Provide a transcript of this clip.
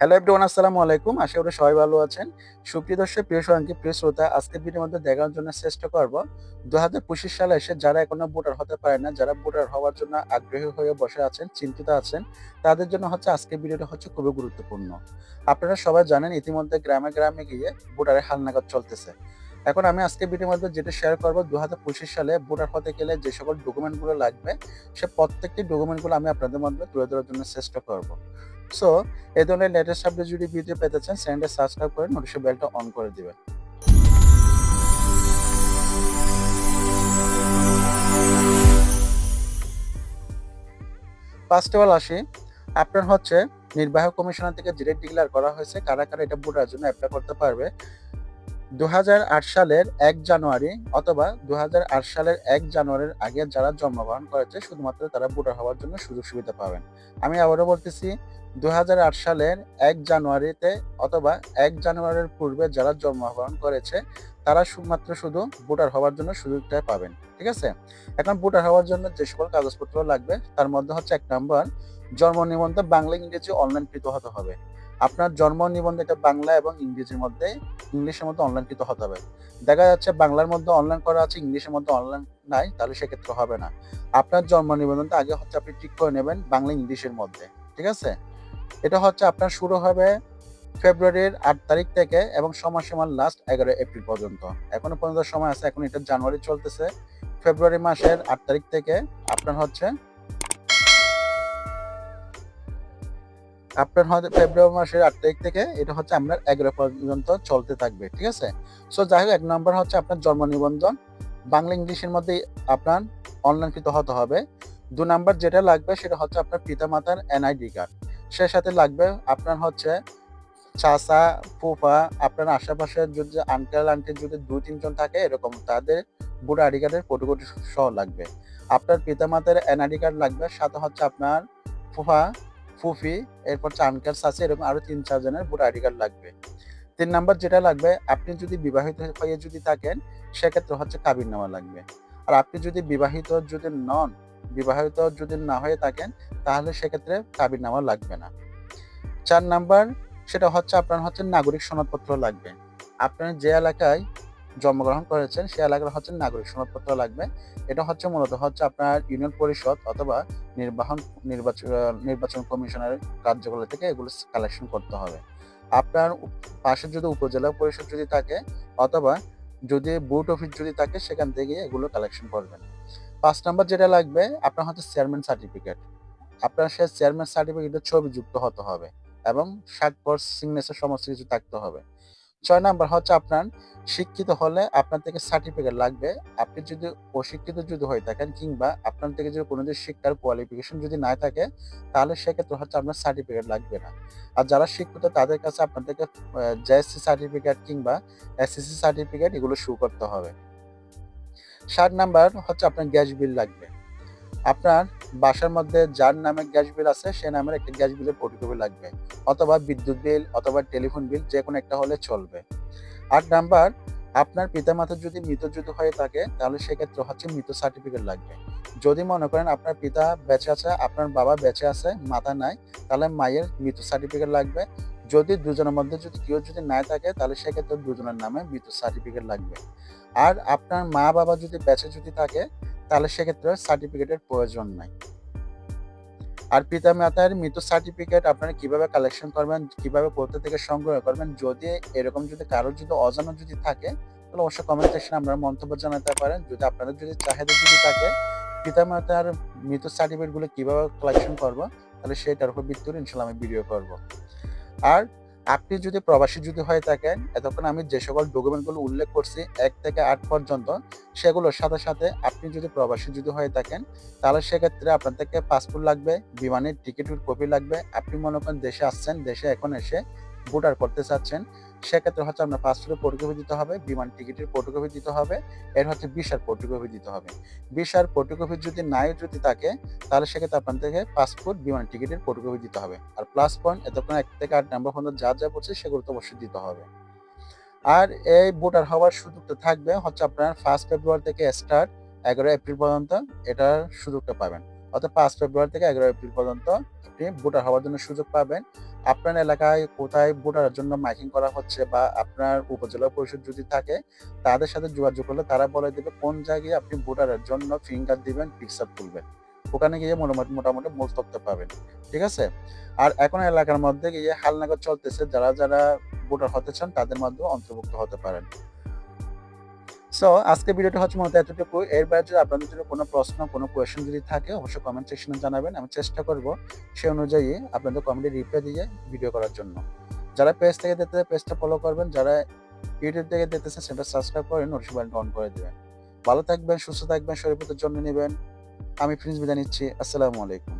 Hello everyone, আসসালামু আলাইকুম। আশা করি সবাই ভালো আছেন। সুপ্রিয় দর্শক, প্রিয় সঙ্গী, প্রিয় শ্রোতা, আজকের ভিডিওর মধ্যে দেখানোর জন্য চেষ্টা করব ২০২৫ সালে এসে যারা এখনো ভোটার হতে পারে না, যারা ভোটার হওয়ার জন্য আগ্রহী হয়ে বসে আছেন, চিন্তিত আছেন, তাদের জন্য আজকের ভিডিওটা খুবই গুরুত্বপূর্ণ। আপনারা সবাই জানেন ইতিমধ্যে গ্রামে, গ্রামে গিয়ে ভোটারের হালনাগাদ চলতেছে। এখন আমি আজকের ভিডিওর মধ্যে যেটা শেয়ার করব ২০২৫ সালে ভোটার হতে গেলে যে সকল ডকুমেন্টগুলো লাগবে, সে প্রত্যেকটি ডকুমেন্টগুলো আমি আপনাদের মধ্যে তুলে ধরার জন্য চেষ্টা করব। সো এই ধরনের লেটেস্ট আপডেট যদি ভিডিও পেতে চান, চ্যানেলটা সাবস্ক্রাইব করে নোটিফিকেশন বেলটা অন করে দিবেন। ফার্স্ট অফ অল আসি, আপনার নির্বাহী কমিশনার থেকে যেটা ডিক্লেয়ার করা হয়েছে কারা কারা এটা ভোটার জন্য অ্যাপ্লাই করতে পারবে। ২০০৮ সালের ১ জানুয়ারি অথবা ২০০৮ সালের ১ জানুয়ারির আগে যারা জন্মগ্রহণ করেছে শুধুমাত্র তারা ভোটার হওয়ার জন্য সুযোগ সুবিধা পাবেন। আমি আবারও বলতেছি, ২০০৮ সালের ১ জানুয়ারিতে অথবা ১ জানুয়ারির পূর্বে যারা জন্মগ্রহণ করেছে তারা শুধু ভোটার হওয়ার জন্য সুযোগটা পাবেন। ঠিক আছে? এখন ভোটার হওয়ার জন্য যে সকল কাগজপত্র লাগবে তার মধ্যে ১ নাম্বার, জন্ম নিবন্ধন বাংলা ইংরেজি অনলাইনকৃত হতে হবে। আপনার জন্ম নিবন্ধন এটা বাংলা এবং ইংরেজির মধ্যে অনলাইনকৃত হতে হবে। দেখা যাচ্ছে বাংলার মধ্যে অনলাইন করা আছে, ইংলিশের মধ্যে অনলাইন নাই, তাহলে সেক্ষেত্রে হবে না। আপনার জন্ম নিবন্ধনটা আগে আপনি ঠিক করে নেবেন বাংলা ইংলিশের মধ্যে। ঠিক আছে? এটা আপনার শুরু হবে ফেব্রুয়ারির ৮ তারিখ থেকে এবং সময়সীমা লাস্ট ১১ এপ্রিল পর্যন্ত। এখনো পর্যন্ত সময় আছে। এখন এটা জানুয়ারি চলতেছে। ফেব্রুয়ারি মাসের ৮ তারিখ থেকে আপনার ফেব্রুয়ারি মাসের ৮ তারিখ থেকে এটা আপনার ১১ পর্যন্ত চলতে থাকবে। ঠিক আছে? সো যাই হোক, ১ নম্বর আপনার জন্ম নিবন্ধন বাংলা ইংলিশের মধ্যে আপনার অনলাইনকৃত হতে হবে। ২ নাম্বার যেটা লাগবে সেটা আপনার পিতামাতার এনআইডি কার্ড। সে সাথে লাগবে আপনার চাচা, ফুফা, আপনার আশেপাশে যদি আঙ্কেল আন্টি যদি ২-৩ জন থাকে এরকম তাদের ভোটার আইডি কার্ডের ফটোকপি সহ লাগবে। আপনার পিতামাতার এনআইডি কার্ড লাগবে, সাথে আপনার ফুফা, ফুফি, এরপর আঙ্কেল, চাচা এরকম আরো ৩-৪ জনের ভোটার আইডি কার্ড লাগবে। ৩ নাম্বার যেটা লাগবে, আপনি যদি বিবাহিত হয়ে থাকেন সেক্ষেত্রে কাবিননামা লাগবে। আর আপনি যদি বিবাহিত যদি না হয়ে থাকেন তাহলে সেক্ষেত্রে কাবিননামা লাগবে না। ৪ নাম্বার সেটা আপনার নাগরিক সনদপত্র লাগবে। আপনার যে এলাকায় জন্মগ্রহণ করেছেন সে এলাকার নাগরিক সনদপত্র লাগবে। এটা মূলত আপনার ইউনিয়ন পরিষদ অথবা নির্বাচন কমিশনের কার্যালয় থেকে এগুলো কালেকশন করতে হবে। আপনার পাশে যদি উপজেলা পরিষদ যদি থাকে অথবা যদি বুথ অফিস যদি থাকে সেখান থেকে এগুলো কালেকশন করবেন। ৫ নাম্বার যেটা লাগবে আপনার চেয়ারম্যান সার্টিফিকেট। আপনার সেই চেয়ারম্যান সার্টিফিকেটের ছবি যুক্ত হতে হবে এবং স্বাক্ষর, সিগনেচার সমস্ত কিছু থাকতে হবে। ৬ নাম্বার আপনার শিক্ষিত হলে আপনার থেকে সার্টিফিকেট লাগবে। আপনি যদি অশিক্ষিত যদি হয়ে থাকেন কিংবা আপনার থেকে যদি কোনো শিক্ষার কোয়ালিফিকেশন যদি না থাকে তাহলে সেক্ষেত্রে আপনার সার্টিফিকেট লাগবে না। আর যারা শিক্ষিত তাদের কাছে আপনার থেকে জেএসসি সার্টিফিকেট কিংবা এসএসসি সার্টিফিকেট এগুলো শো করতে হবে। ৭ নাম্বার আপনার গ্যাস বিল লাগবে। আপনার বাসার মধ্যে যার নামে গ্যাস বিল আছে সে নামের একটা গ্যাস বিলের ফটোকপি লাগবে, অথবা বিদ্যুৎ বিল অথবা টেলিফোন বিল যে কোনো একটা হলে চলবে। ৮ নাম্বার, আপনার পিতামাতা যদি মৃত হয়ে থাকে তাহলে সেক্ষেত্রে মৃত সার্টিফিকেট লাগবে। যদি মনে করেন আপনার পিতা বেঁচে আছে, আপনার বাবা বেঁচে আছে, মাতা নাই, তাহলে মায়ের মৃত সার্টিফিকেট লাগবে। যদি দুজনের মধ্যে যদি কেউ যদি না থাকে তাহলে সেক্ষেত্রে দুজনের নামে মৃত সার্টিফিকেট লাগবে। আর আপনার মা বাবা যদি বেঁচে থাকে তাহলে সেক্ষেত্রে সার্টিফিকেটের প্রয়োজন নাই। আর পিতামাতার মৃত সার্টিফিকেট আপনারা কিভাবে কালেকশন করবেন, কিভাবে কোথা থেকে সংগ্রহ করবেন, যদি এরকম যদি কারোর যদি অজানা যদি থাকে তাহলে অবশ্যই কমেন্ট সেকশনে আপনারা মন্তব্য জানাতে পারেন। যদি আপনাদের যদি চাহিদা যদি থাকে পিতামাতার মৃত সার্টিফিকেটগুলো কিভাবে কালেকশন করব তাহলে সেটার উপর ভিত্তি করে ইনশাআল্লাহ আমি ভিডিও করব। আর আপনি যদি প্রবাসী যদি হয়ে থাকেন, এতক্ষণ আমি যে সকল ডকুমেন্টগুলো উল্লেখ করছি ১ থেকে ৮ পর্যন্ত, সেগুলোর সাথে সাথে আপনি যদি প্রবাসী যদি হয়ে থাকেন তাহলে সেক্ষেত্রে আপনার থেকে পাসপোর্ট লাগবে, বিমানের টিকিটের কপি লাগবে। আপনি মনে করেন দেশে আসছেন, দেশে এখন এসে ভোটার করতে চাচ্ছেন, সেক্ষেত্রে আপনার পাসপোর্টের ফটোকপি দিতে হবে, বিমান টিকিটের ফটোকপি দিতে হবে, এর ভিসার ফটোকপি দিতে হবে। ভিসার ফটোকপি যদি নাই যদি থাকে তাহলে সেক্ষেত্রে আপনার থেকে পাসপোর্ট, বিমান টিকিটের ফটোকপি দিতে হবে। আর প্লাস পয়েন্ট এতক্ষণ ১ থেকে ৮ নাম্বার পর্যন্ত যা পড়ছে সেগুলো তো অবশ্যই দিতে হবে। আর এই ভোটার হওয়ার সুযোগটা থাকবে আপনার 1 ফেব্রুয়ারি থেকে স্টার্ট ১১ এপ্রিল পর্যন্ত এটার সুযোগটা পাবেন। অর্থাৎ ৫ ফেব্রুয়ারি থেকে ১১ এপ্রিল পর্যন্ত আপনি ভোটার হওয়ার জন্য সুযোগ পাবেন। আপনার এলাকায় কোথায় ভোটারের জন্য মাইকিং করা হচ্ছে বা আপনার উপজেলা পরিষদ যদি থাকে, তাদের সাথে যোগাযোগ করলে তারা বলে দিবে কোন জায়গায় আপনি ভোটারের জন্য ফিঙ্গার দিবেন, পিকচার তুলবেন। ওখানে গিয়ে মোটামুটি মূল তথ্য পাবেন। ঠিক আছে? আর এখন এলাকার মধ্যে গিয়ে হালনাগাদ চলতেছে, যারা ভোটার হতে চান তাদের মাধ্যমে অন্তর্ভুক্ত হতে পারেন। সো আজকের ভিডিওটা হচ্ছে মূলত এতটুকু। এর বাইরে যদি আপনাদের জন্য কোনো প্রশ্ন, কোনো কোয়েশ্চেন যদি থাকে অবশ্যই কমেন্ট সেকশনে জানাবেন। আমি চেষ্টা করব সে অনুযায়ী আপনাদের কমেন্টে রিপ্লাই দিয়ে ভিডিও করার জন্য। যারা পেজ থেকে দেখতেছে পেজটা ফলো করবেন, যারা ইউটিউব থেকে দেখতেছেন চ্যানেলটা সাবস্ক্রাইব করে নোটিফিকেশনটা অন করে দিবেন। ভালো থাকবেন, সুস্থ থাকবেন, শরীর প্রতি যত্ন নিবেন। আমি প্রিন্স বিদায় নিচ্ছি। আসসালামু আলাইকুম।